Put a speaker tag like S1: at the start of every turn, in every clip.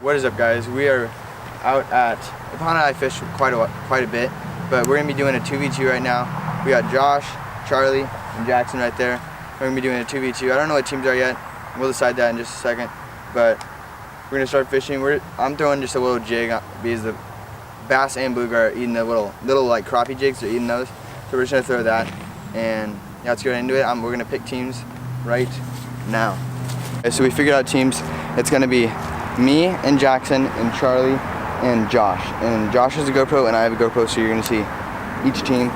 S1: What is up, guys? We are out at the pond. I fished quite a bit, but we're gonna be doing a 2v2 right now. We got Josh, Charlie, and Jackson right there. We're gonna be doing a 2v2. I don't know what teams are yet. We'll decide that in just a second. But we're gonna start fishing. I'm throwing just a little jig because the bass and bluegill are eating the little like crappie jigs. They're eating those. So we're just gonna throw that, and yeah, let's get into it. We're gonna pick teams right now. Okay, so we figured out teams. It's gonna be me and Jackson and Charlie and Josh. And Josh has a GoPro and I have a GoPro, so you're gonna see each team.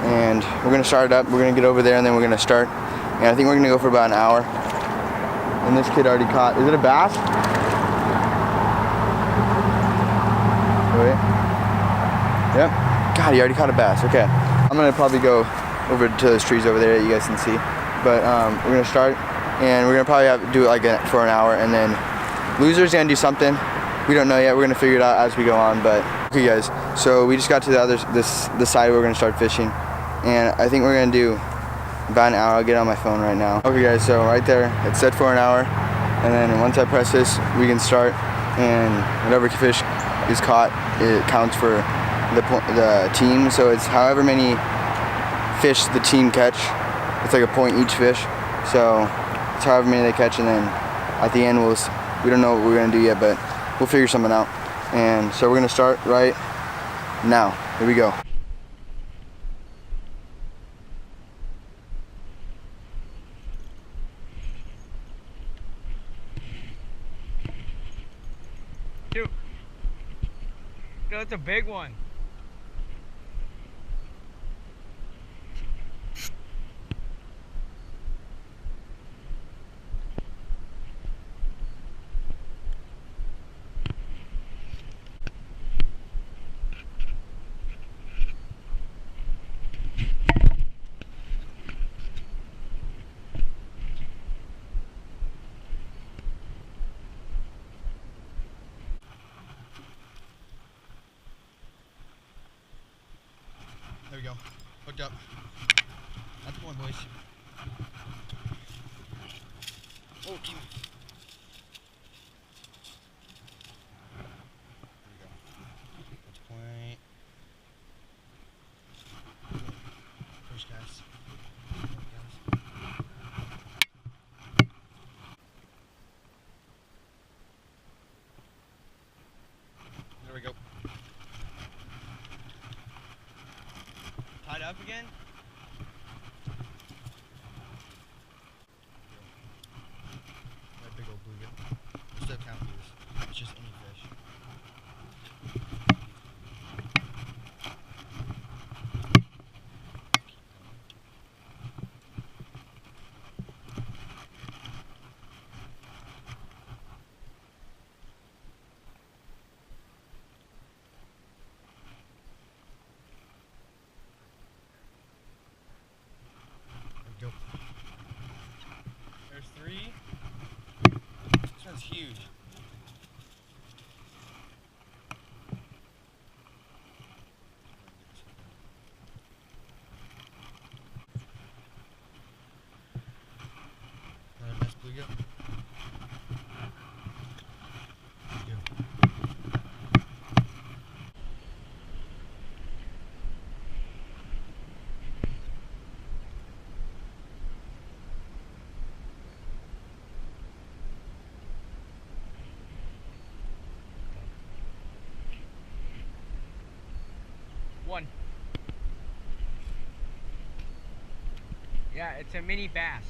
S1: And we're gonna start it up. We're gonna get over there and then we're gonna start. And I think we're gonna go for about an hour. And this kid already caught, is it a bass? Wait. Yep. God, he already caught a bass. Okay. I'm gonna probably go over to those trees over there that you guys can see. But we're gonna start and we're gonna probably do it for an hour, and then loser's gonna do something. We don't know yet. We're gonna figure it out as we go on. But okay, guys. So we just got to the side where we're gonna start fishing, and I think we're gonna do about an hour. I'll get on my phone right now. Okay, guys. So right there, it's set for an hour, and then once I press this, we can start. And whatever fish is caught, it counts for the team. So it's however many fish the team catch. It's like a point each fish. So it's however many they catch, and then at the end we don't know what we're gonna do yet, but we'll figure something out. And so we're gonna start right now. Here we go.
S2: Dude, that's a big one.
S1: There we go. Hooked up. That's one, boys. Oh, keep it. There we go. That's point. Push, guys. There we go. Tied up again? That big old bluegill. Still count these. It's just any fish. Go. There's three. This one's huge. Another nice bluegill.
S2: One. Yeah, it's a mini bass.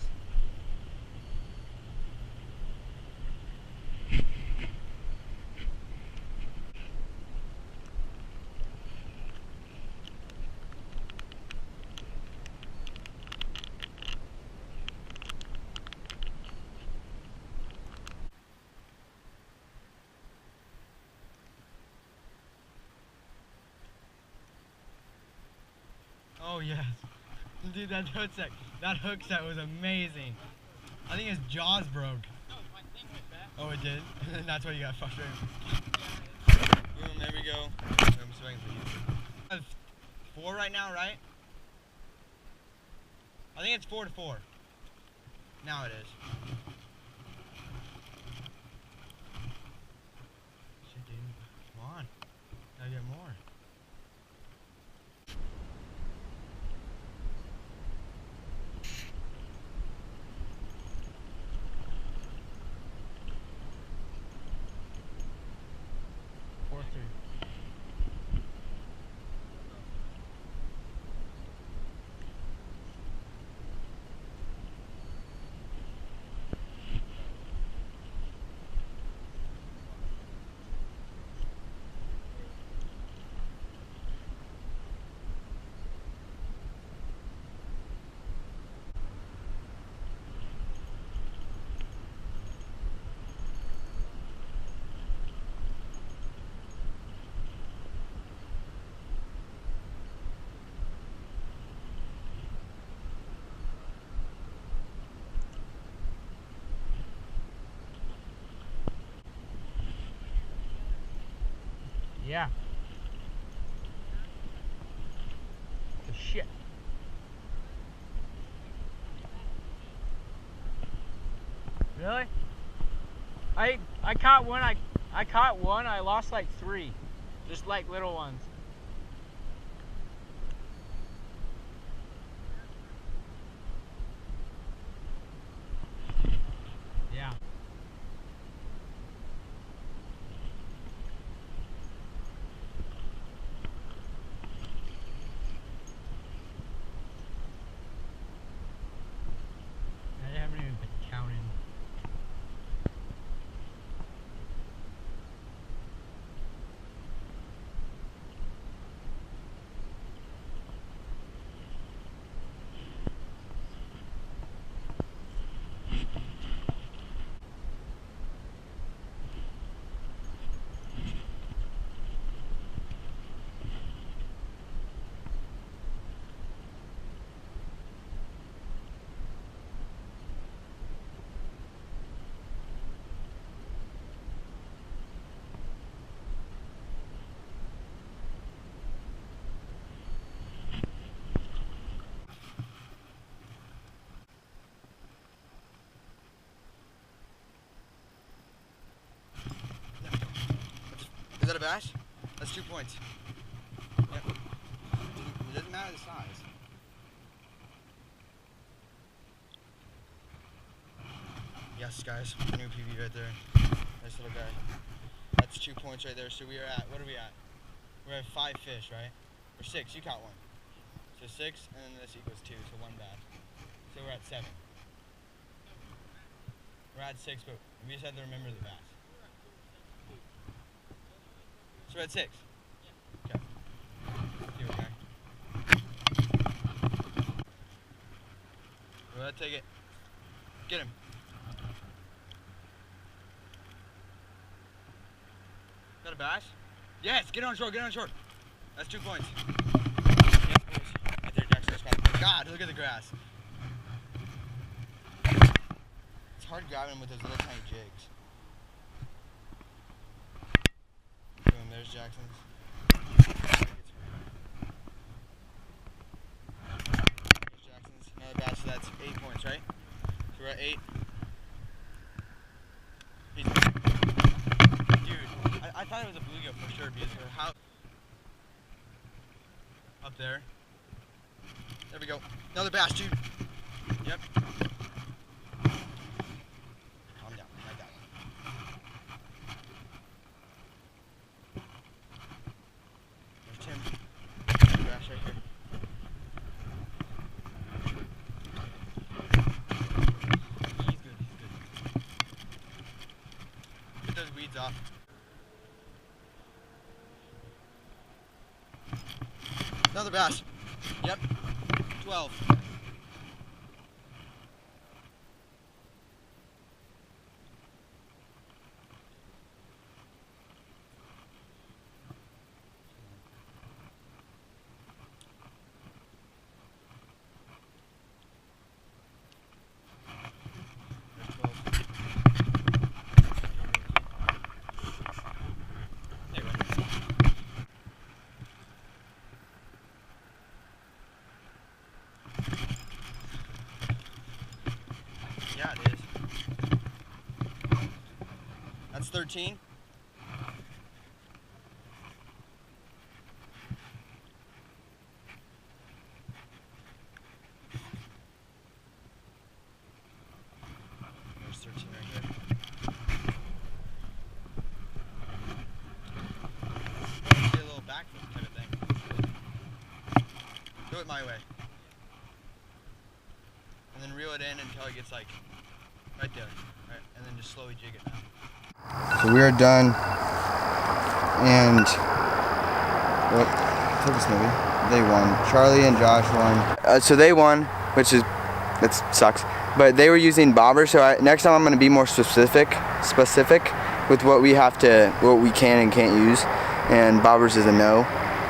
S2: Oh yes. Dude, that hook set was amazing. I think his jaws broke. No, my thing went back. Oh, it did? And that's why you got frustrated.
S1: Boom, there we go. I'm swinging for you.
S2: 4 right now, right? I think it's 4-4. Now it is. Gotta get more. Four, three. Yeah. The shit. Really? I caught one. I caught one. I lost like 3, just like little ones. Yeah. I haven't even been counting.
S1: Is that a bass? That's 2 points. Yep. It doesn't matter the size. Yes, guys. New PB right there. Nice little guy. That's 2 points right there. So we are at, what are we at? We're at 5 fish, right? Or 6. You caught one. So 6, and then this equals 2, so 1 bass. So we're at 7. We're at 6, but we just have to remember the bass. So we're at 6. Okay. Here we go. Go ahead, take it. Get him. Is that a bass? Yes, get on shore, get on shore. That's 2 points. Yep, right there, Jackson. God, look at the grass. It's hard grabbing them with those little tiny jigs. Boom, there's Jackson's. There's Jackson's. Another bass, so that's 8 points, right? So we're at 8. Dude, I thought it was a bluegill for sure because of how... Up there. There we go. Another bass, dude. Yep. Calm down. I got it. There's Tim. Bass right here. He's good. Get those weeds off. Another bass. Yep. 12. Yeah, it is. That's 13. my way. And then reel it in until it gets like right there. Right, and then just slowly jig it now. So we are done. And focus maybe. They won. Charlie and Josh won. So they won, which is that sucks. But they were using bobbers, so next time I'm going to be more specific with what we can and can't use. And bobbers is a no.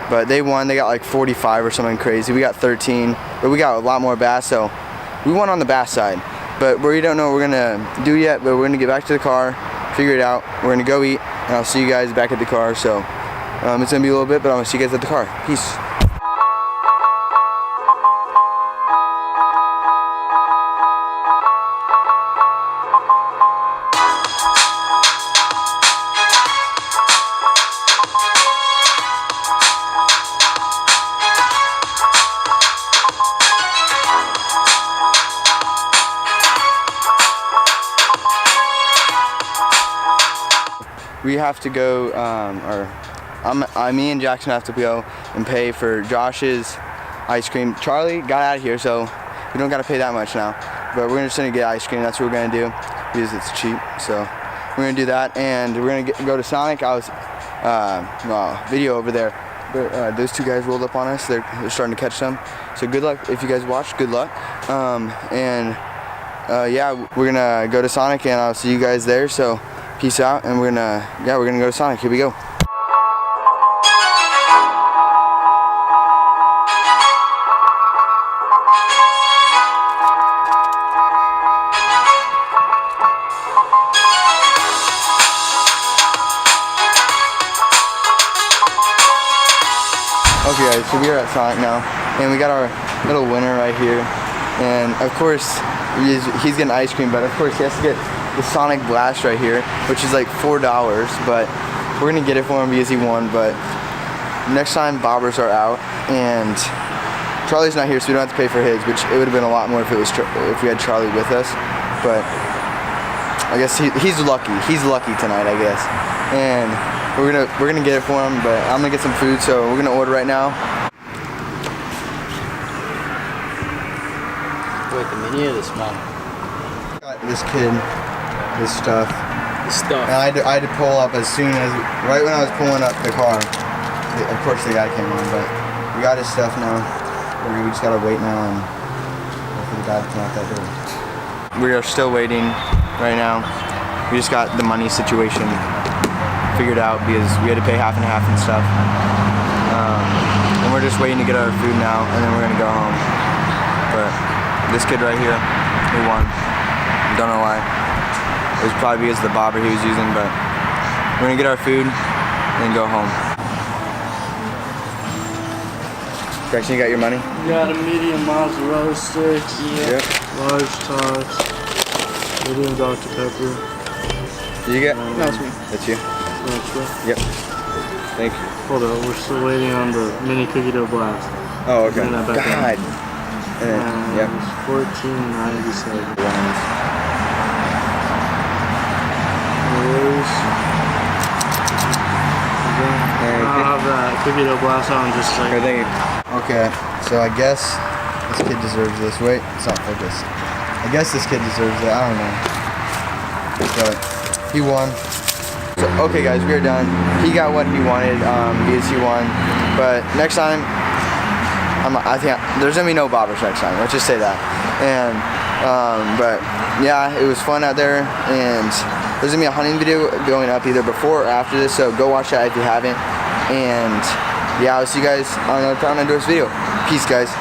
S1: But they won. They got like 45 or something crazy. We got 13, but we got a lot more bass, so we won on the bass side. But we don't know what we're going to do yet, but we're going to get back to the car, figure it out. We're going to go eat, and I'll see you guys back at the car. So it's going to be a little bit, but I'm going to see you guys at the car. Peace. We have to go, me and Jackson have to go and pay for Josh's ice cream. Charlie got out of here, so we don't got to pay that much now. But we're just gonna get ice cream. That's what we're gonna do because it's cheap. So we're gonna do that, and we're gonna go to Sonic. I was video over there. But, those two guys rolled up on us. They're starting to catch them. So good luck if you guys watch. Good luck. Yeah, we're gonna go to Sonic, and I'll see you guys there. So. Peace out, and we're gonna go to Sonic. Here we go. Okay guys, so we are at Sonic now, and we got our little winner right here. And of course, he's getting ice cream, but of course he has to get the Sonic Blast right here, which is like $4, but we're gonna get it for him because he won. But next time bobbers are out, and Charlie's not here, so we don't have to pay for his, which it would have been a lot more if we had Charlie with us. But I guess he's lucky. He's lucky tonight, I guess. And we're gonna get it for him. But I'm gonna get some food, so we're gonna order right now.
S2: Wait, the mini or the small?
S1: Got this kid. This stuff.
S2: And
S1: I had to pull up right when I was pulling up the car. Of course the guy came on, but we got his stuff now. We just gotta wait now, and hopefully the guy will come out that door. We are still waiting right now. We just got the money situation figured out because we had to pay half and half and stuff. And we're just waiting to get our food now, and then we're gonna go home. But this kid right here, he won. Don't know why. It was probably because of the bobber he was using, but we're gonna get our food and then go home. Gretchen, you got your money?
S3: Got a medium mozzarella stick,
S1: Yep.
S3: large tots, medium Dr. Pepper.
S1: Did you get?
S3: No, it's me.
S1: That's you?
S3: Extra.
S1: Yep. Thank you.
S3: Hold on, we're still waiting on the mini cookie dough blast.
S1: Oh, okay.
S3: And that back
S1: God. And then, yep.
S3: It's $14.97. I'll have that cookie dough blast on just like.
S1: Okay, thank you. Okay, so I guess this kid deserves this. Wait, it's not focused. I guess this kid deserves it. I don't know. But he won. So, okay, guys, we are done. He got what he wanted because he won. But next time, I think there's gonna be no bobbers next time. Let's just say that. And but yeah, it was fun out there, and there's gonna be a hunting video going up either before or after this, so go watch that if you haven't. And yeah, I'll see you guys on another Outdoors video. Peace, guys.